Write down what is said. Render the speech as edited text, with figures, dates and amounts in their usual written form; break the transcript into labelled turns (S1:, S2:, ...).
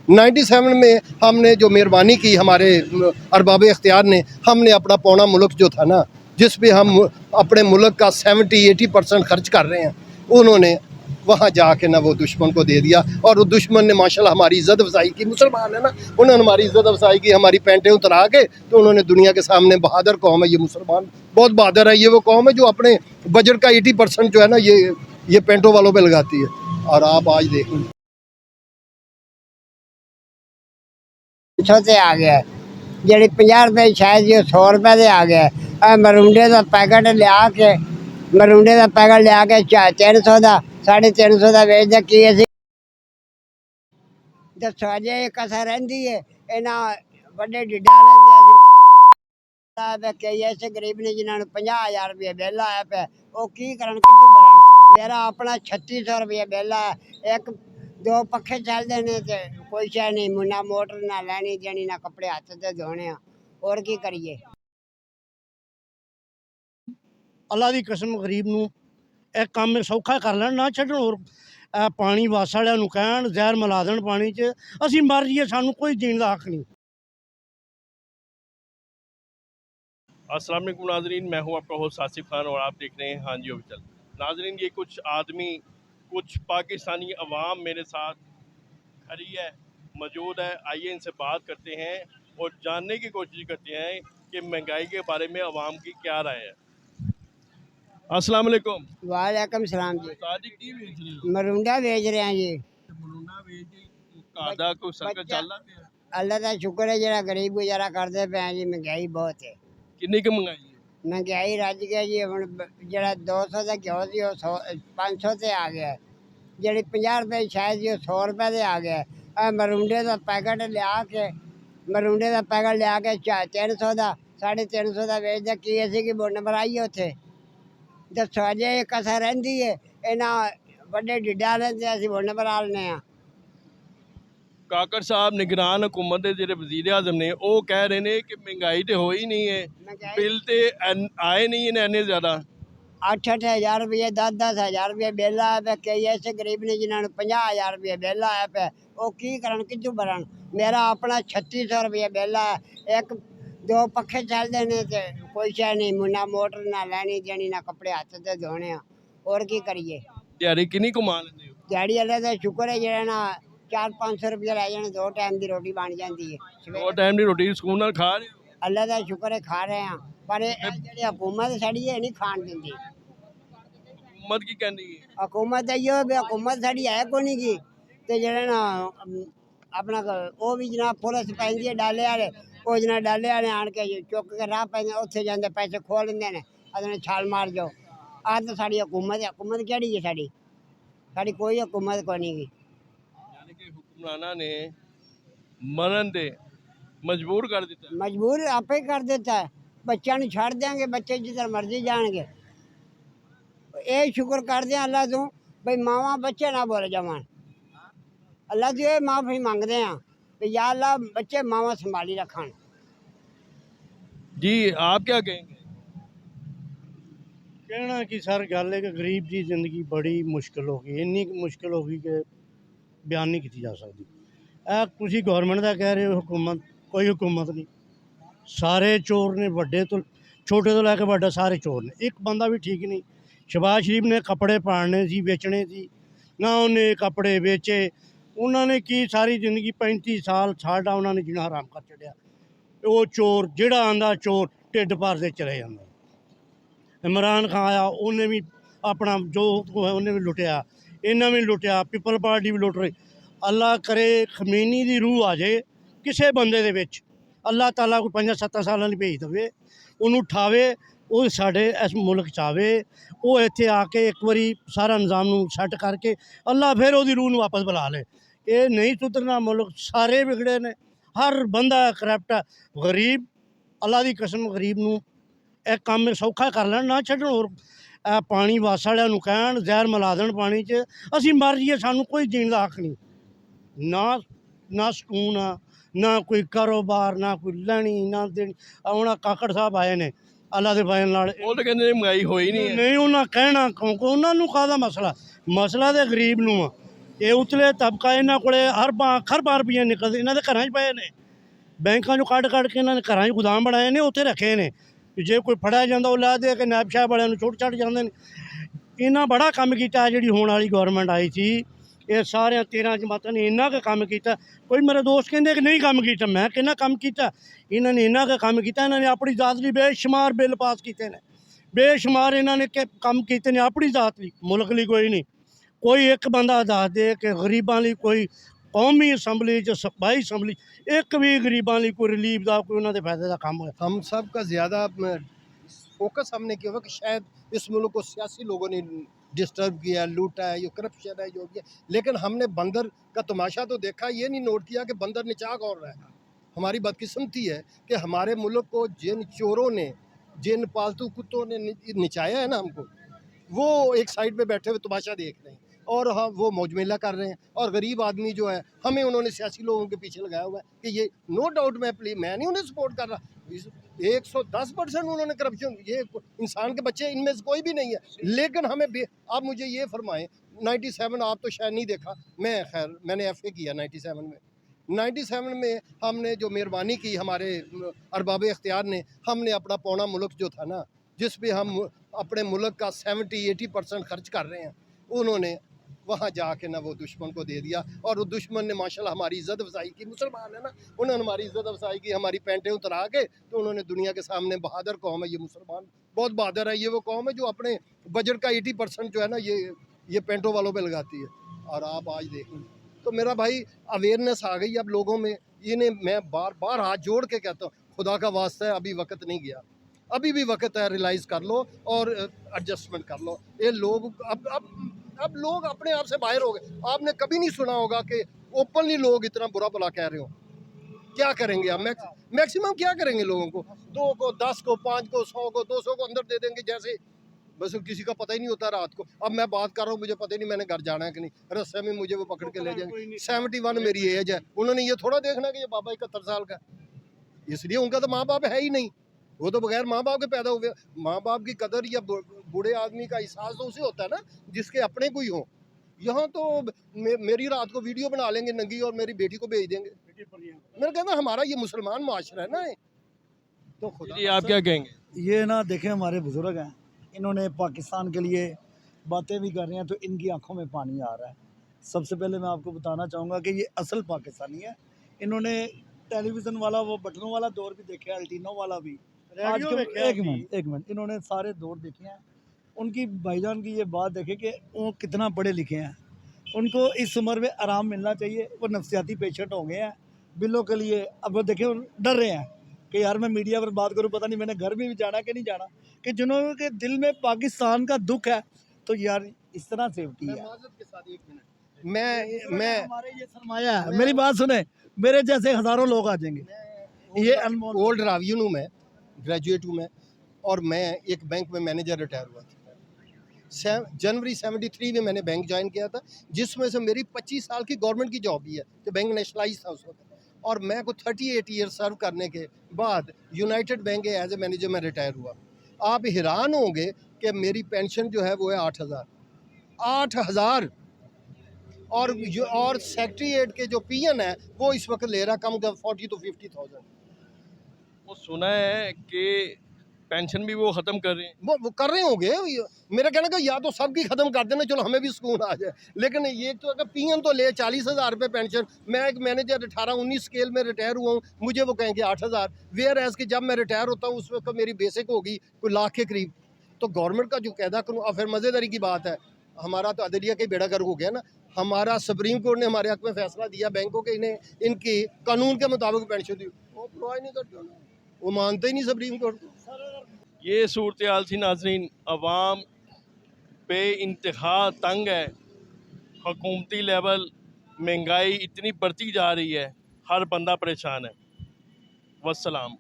S1: 97 में हमने जो मेहरबानी की हमारे अरबाब इख्तियार ने, हमने अपना पौना मुल्क जो था ना, जिस पे हम अपने मुल्क का 70-80% खर्च कर रहे हैं, उन्होंने वहाँ जाके ना वो दुश्मन को दे दिया। और वो दुश्मन ने माशाल्लाह हमारी इज़्ज़त अफजाई की। मुसलमान है ना, उन्होंने हमारी इज़्ज़त अफजाई की, हमारी पेंटें उतरा के, तो उन्होंने दुनिया के सामने बहादुर कौम है ये मुसलमान, बहुत बहादुर है। ये वो कौम है जो अपने बजट का 80% जो है ना ये पेंटों वालों पे लगाती है। और आप आज देखें
S2: से आ गया जी 50 रुपए शायद जी 100 रुपए से आ गया। मरूंडे का पैकेट लिया के मरूंडे का पैकेट लिया के 300 का 350 का वेचदा की असी दसो अजे कसर रही है। इन्हों बड़े डिडा कई ऐसे गरीब ने जिन्होंने 50,000 रुपये बिल आया पे वो की करन कितों भरन। मेरा अपना 3600 रुपये बिल है। एक दो पखे चलते ने ते कोई शह नहीं, ना मोटर ना लैनी देनी ना कपड़े हथ से धोने। और की करिए।
S3: अल्लाह की कसम गरीब नूं ਇਹ ਕੰਮ ਸੌਖਾ ਕਰ ਲੈਣ ਨਾ ਛੱਡਣ। ਹੋਰ ਪਾਣੀ ਵਾਸ ਵਾਲਿਆਂ ਨੂੰ ਕਹਿਣ ਜ਼ਹਿਰ ਮਿਲਾ ਦੇਣ ਪਾਣੀ 'ਚ, ਅਸੀਂ ਮਰ ਜਾਈਏ, ਸਾਨੂੰ ਕੋਈ ਜੀਣ ਦਾ ਹੱਕ नहीं।
S4: अस्सलाम वालेकुम नाजरीन, मैं हूं आपका होस्ट आसिफ खान और आप देख रहे हैं हाँ जी ऑफिशियल। नाजरीन, ये कुछ आदमी, कुछ पाकिस्तानी अवाम मेरे साथ खड़ी है, मौजूद है। आइए इनसे बात करते हैं और जानने की कोशिश करते हैं कि महंगाई के बारे में अवाम की क्या राय है। अस्सलाम वालेकुम।
S2: वालेकुम सलाम जी।
S4: ताजी की बेच रहे हो?
S2: मरूंडा बेच रहे हैं जी।
S4: मरूंडा बेच कादा को सर्कल चल रहा है।
S2: अल्लाह का शुक्र है जरा गरीब गुजारा करते पे हैं जी। महंगाई बहुत है।
S4: कितनी की महंगाई है?
S2: महंगाई रज गया जी। हम जरा 200 का घ्यो सी 500 से आ गया। जी 50 रुपए शायद जी 100 रुपए से आ गया। मरूंडे का पैकेट लिया के मरूंडे का पैकेट लिया के 300 का 350 का वेचदा की असी की बुन बनाई उत्थे। दसो अजे कसर रही है। इन्हों बड़े डिडा ने असी बुन बना लेने।
S4: काकड़ साहब निगरान हुकूमत के ਜਿਹੜੇ ਵਜ਼ੀਰ ਆਜ਼ਮ ਨੇ ਉਹ ਕਹਿ ਰਹੇ ਨੇ ਕਿ ਮਹਿੰਗਾਈ ਤੇ ਹੋਈ ਨਹੀਂ ਹੈ, ਬਿੱਲ ਤੇ ਆਏ नहीं है इन्ने ज़्यादा।
S2: 8-8 हज़ार रुपये 10-10 हज़ार रुपये बिल आया पे। कई ऐसे गरीब ने जिन्होंने 50,000 रुपये बिल आया पे वो की करन कितों भरन। मेरा अपना 3600 रुपये बिल आया। एक दो पखे चलते ने ते कोई शह नहीं, ना मोटर ना लैनी देनी ना कपड़े हथ से धोने। और की करिए।
S4: दिहाड़ी किन्नी कमा लेंदे हो?
S2: दिहाड़ी अल्लाह का शुक्र है जरा ना 400-500 रुपये लै जाने, 2 टाइम की रोटी बन जाती है।
S4: दो टाइम की रोटी सुकून नाल खा रहे हो?
S2: अल्लाह का शुक्र है खा रहे हैं। पर जी हुकूमत साड़ी है नहीं खान देंदी।
S4: हुकूमत की कहनी है?
S2: हुकूमत इो हुकूमत साड़ी है को नहीं की तो जरा ना अपना वो भी जनाब पुलिस पैंदी है डाले वाले। वो जना डाले वाले आन के चुक के राह पैंदे उत्थे जांदे पैसे खो लेंदे ने अदने छाल मार जाओ। आ तो साड़ी हुकूमत है। हुकूमत केड़ी है साड़ी? साड़ी कोई हुकूमत को नहीं की।
S4: यानी कि हुक्मराना ने मरन दे मजबूर कर दिता।
S2: मजबूर आपे ही कर देता है। बच्चों को छड़ देंगे, बच्चे जिधर मर्जी जाएंगे। ये शुक्र कर दें अल्लाह तू भाई मावा बच्चे ना बोले जवान। अल्लाह तो ये माफ़ी मंगते हैं भी या अल्लाह बच्चे मावा संभाली रखन।
S4: जी आप क्या कहेंगे?
S3: कहना कि सर गल है कि गरीब की जिंदगी बड़ी मुश्किल हो गई, इन्नी मुश्किल हो गई कि बयान नहीं की जा सकती। तुसी गौरमेंट का कह रहे हो हुकूमत, कोई हुकूमत नहीं। सारे चोर ने, बड़े तो छोटे तो लैके बड़ा सारे चोर ने। एक बंदा भी ठीक नहीं। शहबाज शरीफ ने कपड़े पाड़ने सी, बेचने सी, ना उन्हें कपड़े बेचे। उन्होंने की सारी जिंदगी 35 साल साडा उन्होंने जीना हराम कर छड़िया। वो चोर जिहड़ा आंदा चोर ढिड भरदे चले जांदा। इमरान खान आया, उन्हें भी अपना जो है उन्हें भी लुटिया, इन्हें भी लुटिया, पीपल पार्टी भी लुट रही। अल्लाह करे खमीनी की रूह आ जाए किसी बंदे दे विच, अल्लाह ताला कोई 5-7 साल भेज देवे, उन्होंने उठावे, वो साढ़े इस मुल्क च आवे, वो इत्थे आके एक बारी सारा निज़ाम सैट करके अल्लाह फिर वो रूह नूं वापस बुला ले। ये नहीं सुधरना मुल्क, सारे बिगड़े ने, हर बंदा करप्ट है। गरीब अल्लाह की कसम गरीब नूं एक काम सौखा कर लेण ना छड्डण। होर पानी वास वालिਆਂ ਨੂੰ ਕਹਿਣ ਜ਼ਹਿਰ ਮਿਲਾ ਦੇਣ ਪਾਣੀ 'ਚ, ਅਸੀਂ ਮਰ ਜਾਈਏ, ਸਾਨੂੰ ਕੋਈ ਜੀਣ ਦਾ ਹੱਕ ਨਹੀਂ। ना ਸਕੂਨ ਆ, ना कोई कारोबार, ना कोई लैनी ना देनी। ਹੁਣ ਕਾਕੜ ਸਾਹਿਬ ਆਏ ਨੇ अल्लाह ਦੇ ਫਜ਼ਲ ਨਾਲ।
S4: ਉਹ ਤਾਂ ਕਹਿੰਦੇ ਮਹਿੰਗਾਈ ਹੋਈ ਨਹੀਂ ਹੈ।
S3: ਨਹੀਂ ਉਹਨਾਂ ਕਹਿਣਾ ਕਿਉਂਕਿ ਉਹਨਾਂ ਨੂੰ ਕਾਹਦਾ ਮਸਲਾ ਤੇ ਗਰੀਬ ਨੂੰ ਆ। ਇਹ ਉਤਲੇ ਤਬਕਾ ਇਹਨਾਂ ਕੋਲੇ ਖਰਬਾਂ ਰੁਪਈਏ ਨਿਕਲਦੇ ਇਹਨਾਂ ਦੇ ਘਰਾਂ 'ਚ ਪਏ ਨੇ। ਬੈਂਕਾਂ 'ਚੋਂ ਕੱਢ ਕੇ ਇਹਨਾਂ ਨੇ ਘਰਾਂ 'ਚ ਗੋਦਾਮ ਬਣਾਏ ਨੇ, ਉੱਥੇ ਰੱਖੇ ਨੇ। ਜੇ ਕੋਈ ਫੜਿਆ ਜਾਂਦਾ ਉਹ ਲਾ ਦੇ ਕੇ ਨਾਇਬ ਸਾਹਿਬ ਵਾਲਿਆਂ ਨੂੰ ਛੁੱਟ ਜਾਂਦੇ ਨੇ। ਇਹਨਾਂ ਬੜਾ ਕੰਮ ਕੀਤਾ। ਜਿਹੜੀ ਹੋਣ ਵਾਲੀ ਗੌਰਮੈਂਟ ਆਈ ਸੀ ਇਹ ਸਾਰਿਆਂ 13 ਜਮਾਤਾਂ ਨੇ ਇੰਨਾ ਕੁ ਕੰਮ ਕੀਤਾ। ਕੋਈ ਮੇਰੇ ਦੋਸਤ ਕਹਿੰਦੇ ਕਿ ਨਹੀਂ ਕੰਮ ਕੀਤਾ, ਮੈਂ ਕਿੰਨਾ ਕੰਮ ਕੀਤਾ। ਇਹਨਾਂ ਨੇ ਇੰਨਾ ਕੁ ਕੰਮ ਕੀਤਾ। ਇਹਨਾਂ ਨੇ ਆਪਣੀ ਜ਼ਾਤ ਲਈ ਬੇਸ਼ੁਮਾਰ ਬਿੱਲ ਪਾਸ ਕੀਤੇ ਨੇ, ਬੇਸ਼ੁਮਾਰ ਇਹਨਾਂ ਨੇ ਕੰਮ ਕੀਤੇ ਨੇ ਆਪਣੀ ਜ਼ਾਤ ਲਈ, ਮੁਲਕ ਲਈ ਕੋਈ ਨਹੀਂ। ਕੋਈ ਇੱਕ ਬੰਦਾ ਦੱਸ ਦੇ ਕਿ ਗਰੀਬਾਂ ਲਈ ਕੋਈ ਕੌਮੀ असम्बली च सूबाई असम्बली एक भी गरीबां ਲਈ कोई रिलीफ का कोई उन्होंने फायदे का काम होया।
S1: हम सब का ज़्यादा फोकस हमने किया हुआ कि शायद इस मुल्क को सियासी लोगों ने डिस्टर्ब किया, लूटा है, ये करप्शन है जो भी है। लेकिन हमने बंदर का तमाशा तो देखा, ये नहीं नोट किया कि बंदर निचा कौन रहा है। हमारी बदकिस्मती है कि हमारे मुल्क को जिन चोरों ने, जिन पालतू कुत्तों ने निचाया है ना हमको, वो एक साइड पे बैठे हुए तमाशा देख रहे हैं और हाँ वो मौज मेला कर रहे हैं। और गरीब आदमी जो है हमें उन्होंने सियासी लोगों के पीछे लगाया हुआ है कि ये नो डाउट मैं नहीं उन्हें सपोर्ट कर रहा। 110% उन्होंने करप्शन, ये इंसान के बच्चे इनमें से कोई भी नहीं है। लेकिन हमें आप मुझे ये फरमाएं 97 आप तो शायद नहीं देखा, मैं खैर मैंने FA किया 97 में हमने जो मेहरबानी की हमारे अरबाब इख्तियार ने, हमने अपना पौना मुल्क जो था ना, जिस पे हम अपने मुल्क का 70-80% खर्च कर रहे हैं, उन्होंने वहाँ जाके ना वो दुश्मन को दे दिया। और वो दुश्मन ने माशाल्लाह हमारी इज़्ज़त अफजाई की। मुसलमान है ना, उन्होंने हमारी इज़्ज़त अफजाई की, हमारी पेंटें उतरा के तो उन्होंने दुनिया के सामने बहादुर कौम है ये मुसलमान, बहुत बहादुर है। ये वो कौम है जो अपने बजट का 80% जो है ना ये पेंटों वालों पे लगाती है। और आप आज देखें तो मेरा भाई अवेयरनेस आ गई अब लोगों में। इन्हें मैं बार बार हाथ जोड़ के कहता हूँ, खुदा का वास्ता है अभी वक्त नहीं गया, अभी भी वक्त है, रियलाइज़ कर लो और एडजस्टमेंट कर लो। ये लोग अब लोग अपने आप से बाहर हो गए। आपने कभी नहीं सुना होगा कि ओपनली लोग इतना बुरा भला कह रहे हो। क्या करेंगे आप? मैक्सिमम क्या करेंगे? लोगों को 2 को 10 को 5 को 100 को 200 को अंदर दे देंगे, जैसे बस किसी का पता ही नहीं होता रात को। अब मैं बात कर रहा हूँ, मुझे पता ही नहीं मैंने घर जाना है कि नहीं, रास्ते में मुझे वो पकड़ के ले जाएंगे। 71 मेरी एज है, उन्होंने ये थोड़ा देखना कि ये बाबा 71 साल का, इसलिए उनका तो माँ बाप है ही नहीं। वो तो बगैर माँ बाप के पैदा हुए। माँ बाप की कदर या बूढ़े आदमी का एहसास तो उसे होता है ना जिसके अपने कोई हो। यहाँ तो मेरी रात को वीडियो बना लेंगे नंगी और मेरी बेटी को भेज देंगे। मैंने कहना हमारा ये मुसलमान माशरा है ना, तो खुदा।
S4: जी आप क्या कहेंगे?
S5: ये ना देखें, हमारे बुज़ुर्ग हैं, इन्होंने पाकिस्तान के लिए बातें भी कर रहे हैं तो इनकी आंखों में पानी आ रहा है। सबसे पहले मैं आपको बताना चाहूँगा कि ये असल पाकिस्तानी है। इन्होंने टेलीविज़न वाला वो बटनों वाला दौर भी देखा है, अल्टीनो वाला भी। आज के एक मिनट इन्होंने सारे दौर देखे हैं। उनकी भाईजान की ये बात देखे कि वो कितना पढ़े लिखे हैं, उनको इस उम्र में आराम मिलना चाहिए। वो नफसियाती पेशेंट हो गए हैं बिलों के लिए। अब वो देखें डर रहे हैं कि यार मैं मीडिया पर बात करूं, पता नहीं मैंने घर में भी जाना कि नहीं जाना, कि जिन्होंने के दिल में पाकिस्तान का दुख है तो यार इस तरह सेफ्टी है।
S1: मैं
S5: हमारे ये सरमाया है, मेरी बात सुने, मेरे जैसे हज़ारों लोग आ जाएंगे। ये अनमोल
S1: ओल्ड रावियन हूँ, मैं ग्रेजुएट हूँ मैं, और मैं एक बैंक में मैनेजर रिटायर हुआ था। जनवरी 73 में मैंने बैंक ज्वाइन किया था, जिसमें से मेरी 25 साल की गवर्नमेंट की जॉब भी है, तो बैंक नेशनलाइज था उस वक्त। और मैं को 38 ईयर सर्व करने के बाद यूनाइटेड बैंक के एज ए मैनेजर में रिटायर हुआ। आप हैरान होंगे कि मेरी पेंशन जो है वो है 8,000 और सेक्रेटरीट के जो पीएन है वो इस वक्त ले रहा कम 40 to 50,000।
S4: वो सुना है कि पेंशन भी वो ख़त्म कर रहे हैं।
S1: वो कर रहे होंगे। मेरा कहना कि या तो सबकी ख़त्म कर देना, चलो हमें भी सुकून आ जाए। लेकिन ये तो अगर पीएन तो ले 40,000 रुपये पेंशन, मैं एक मैनेजर 18-19 स्केल में रिटायर हुआ हूँ, मुझे वो कहेंगे 8,000। वेयर एज कि जब मैं रिटायर होता हूँ उस वक्त मेरी बेसिक होगी कोई लाख के करीब। तो गवर्नमेंट का जो कैदा करूँ। अब फिर मज़ेदारी की बात है, हमारा तो अदलिया का बेड़ा गर्क हो गया ना। हमारा सुप्रीम कोर्ट ने हमारे हक़ में फ़ैसला दिया, बैंकों के इन्हें इनकी कानून के मुताबिक पेंशन दी, वो प्रोवाइड नहीं करते, वो मानते ही नहीं सुप्रीम कोर्ट को।
S4: ये सूरत हाल थी नाजरीन, अवाम पे इंतहा तंग है, हुकूमती लेवल महंगाई इतनी बढ़ती जा रही है, हर बंदा परेशान है। वस्सलाम।